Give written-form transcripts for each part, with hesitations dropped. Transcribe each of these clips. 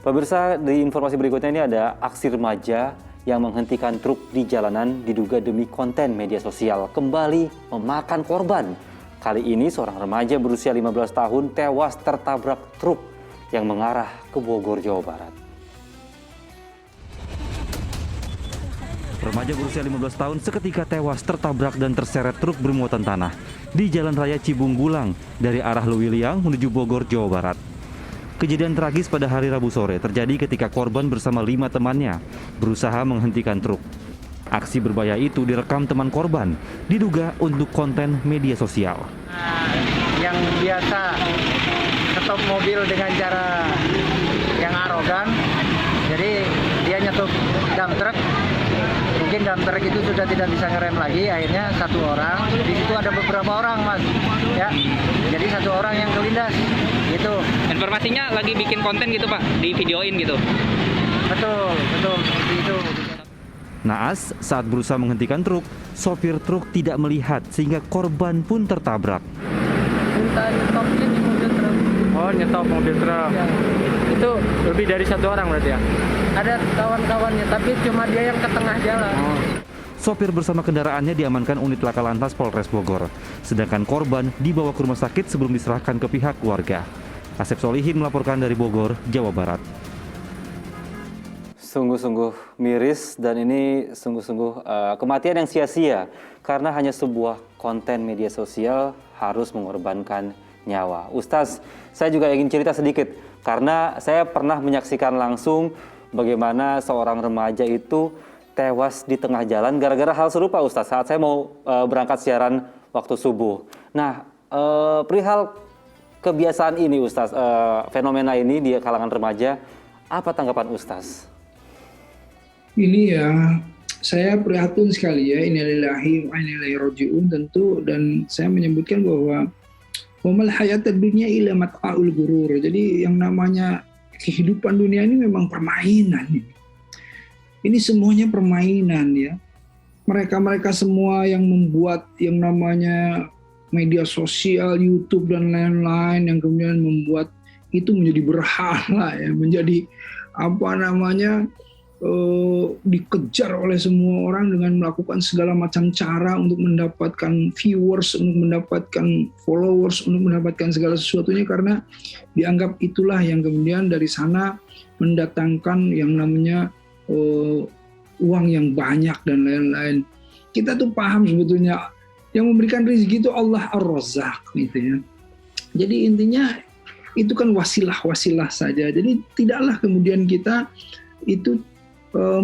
Pemirsa, di informasi berikutnya ini ada aksi remaja yang menghentikan truk di jalanan diduga demi konten media sosial kembali memakan korban. Kali ini seorang remaja berusia 15 tahun tewas tertabrak truk yang mengarah ke Bogor, Jawa Barat. Remaja berusia 15 tahun seketika tewas tertabrak dan terseret truk bermuatan tanah di Jalan Raya Cibung Gulang dari arah Lewiliang menuju Bogor, Jawa Barat. Kejadian tragis pada hari Rabu sore terjadi ketika korban bersama 5 temannya berusaha menghentikan truk. Aksi berbahaya itu direkam teman korban, diduga untuk konten media sosial. Yang biasa stop mobil dengan cara yang arogan, jadi dia nyetup dump truck. Mungkin dump truck itu sudah tidak bisa ngerem lagi, akhirnya satu orang. Di situ ada beberapa orang, Mas. Ya, jadi satu orang yang kelindas. Gitu. Informasinya lagi bikin konten gitu Pak, di videoin gitu. Betul, seperti itu. Naas, saat berusaha menghentikan truk, sopir truk tidak melihat sehingga korban pun tertabrak. Minta nyetopnya di mobil truk. Oh, nyetop mobil truk. Ya. Itu lebih dari satu orang berarti ya? Ada kawan-kawannya, tapi cuma dia yang ke tengah jalan. Oh. Sopir bersama kendaraannya diamankan unit Laka Lantas Polres Bogor, sedangkan korban dibawa ke rumah sakit sebelum diserahkan ke pihak keluarga. Asep Solihin melaporkan dari Bogor, Jawa Barat. Sungguh-sungguh miris dan ini sungguh-sungguh kematian yang sia-sia karena hanya sebuah konten media sosial harus mengorbankan nyawa. Ustaz, saya juga ingin cerita sedikit karena saya pernah menyaksikan langsung bagaimana seorang remaja itu tewas di tengah jalan gara-gara hal serupa, Ustaz, saat saya mau berangkat siaran waktu subuh. Nah, perihal kebiasaan ini, Ustaz, fenomena ini di kalangan remaja, apa tanggapan Ustaz? Ini ya, saya prihatin sekali ya, innalillahi wa inna ilaihi raji'un tentu, dan saya menyebutkan bahwa wamal hayatad dunya illa mat'aul gurur. Jadi yang namanya kehidupan dunia ini memang permainan. Ini semuanya permainan ya. Mereka semua yang membuat yang namanya media sosial, YouTube dan lain-lain yang kemudian membuat itu menjadi berhala ya, menjadi apa namanya dikejar oleh semua orang dengan melakukan segala macam cara untuk mendapatkan viewers, untuk mendapatkan followers, untuk mendapatkan segala sesuatunya karena dianggap itulah yang kemudian dari sana mendatangkan yang namanya uang yang banyak dan lain-lain. Kita tuh paham sebetulnya yang memberikan rezeki itu Allah Ar-Razzaq gitu ya. Jadi intinya itu kan wasilah-wasilah saja. Jadi tidaklah kemudian kita itu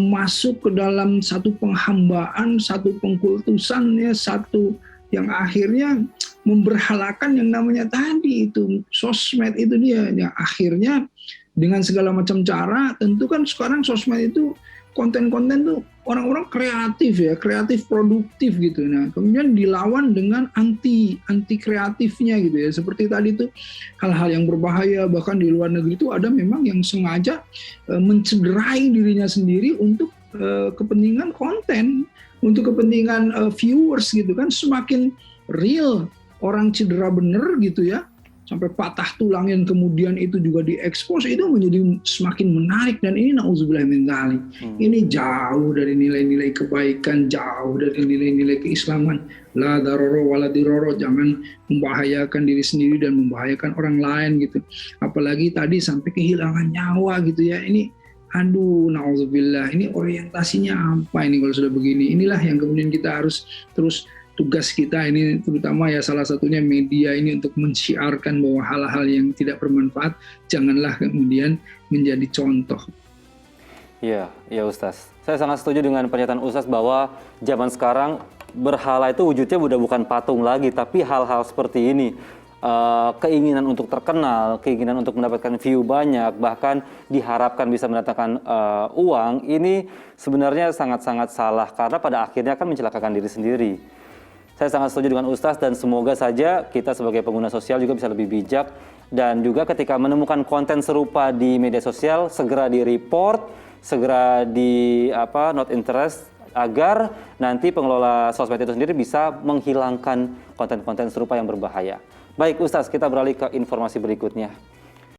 masuk ke dalam satu penghambaan, satu pengkultusan ya, satu yang akhirnya memberhalakan yang namanya tadi itu sosmed itu dia yang akhirnya dengan segala macam cara. Tentu kan sekarang sosmed itu konten-konten tuh orang-orang kreatif ya, kreatif produktif gitu. Nah, kemudian dilawan dengan anti kreatifnya gitu ya. Seperti tadi tuh hal-hal yang berbahaya, bahkan di luar negeri itu ada memang yang sengaja mencederai dirinya sendiri untuk kepentingan konten, untuk kepentingan viewers gitu kan. Semakin real orang cedera bener gitu ya, sampai patah tulang yang kemudian itu juga diekspos, itu menjadi semakin menarik. Dan ini na'udzubillah min dzalik. Ini jauh dari nilai-nilai kebaikan, jauh dari nilai-nilai keislaman. La darara wala dirara, jangan membahayakan diri sendiri dan membahayakan orang lain gitu. Apalagi tadi sampai kehilangan nyawa gitu ya. Ini aduh, na'udzubillah, ini orientasinya apa ini kalau sudah begini? Inilah yang kemudian kita harus terus tugas kita ini, terutama ya salah satunya media ini, untuk mensiarkan bahwa hal-hal yang tidak bermanfaat janganlah kemudian menjadi contoh. Iya Ustaz. Saya sangat setuju dengan pernyataan Ustaz bahwa zaman sekarang berhala itu wujudnya udah bukan patung lagi, tapi hal-hal seperti ini. Keinginan untuk terkenal, keinginan untuk mendapatkan view banyak, bahkan diharapkan bisa mendatangkan uang, ini sebenarnya sangat-sangat salah karena pada akhirnya akan mencelakakan diri sendiri. Saya sangat setuju dengan Ustaz dan semoga saja kita sebagai pengguna sosial juga bisa lebih bijak dan juga ketika menemukan konten serupa di media sosial segera di-report, segera not interest agar nanti pengelola sosmed itu sendiri bisa menghilangkan konten-konten serupa yang berbahaya. Baik Ustaz, kita beralih ke informasi berikutnya.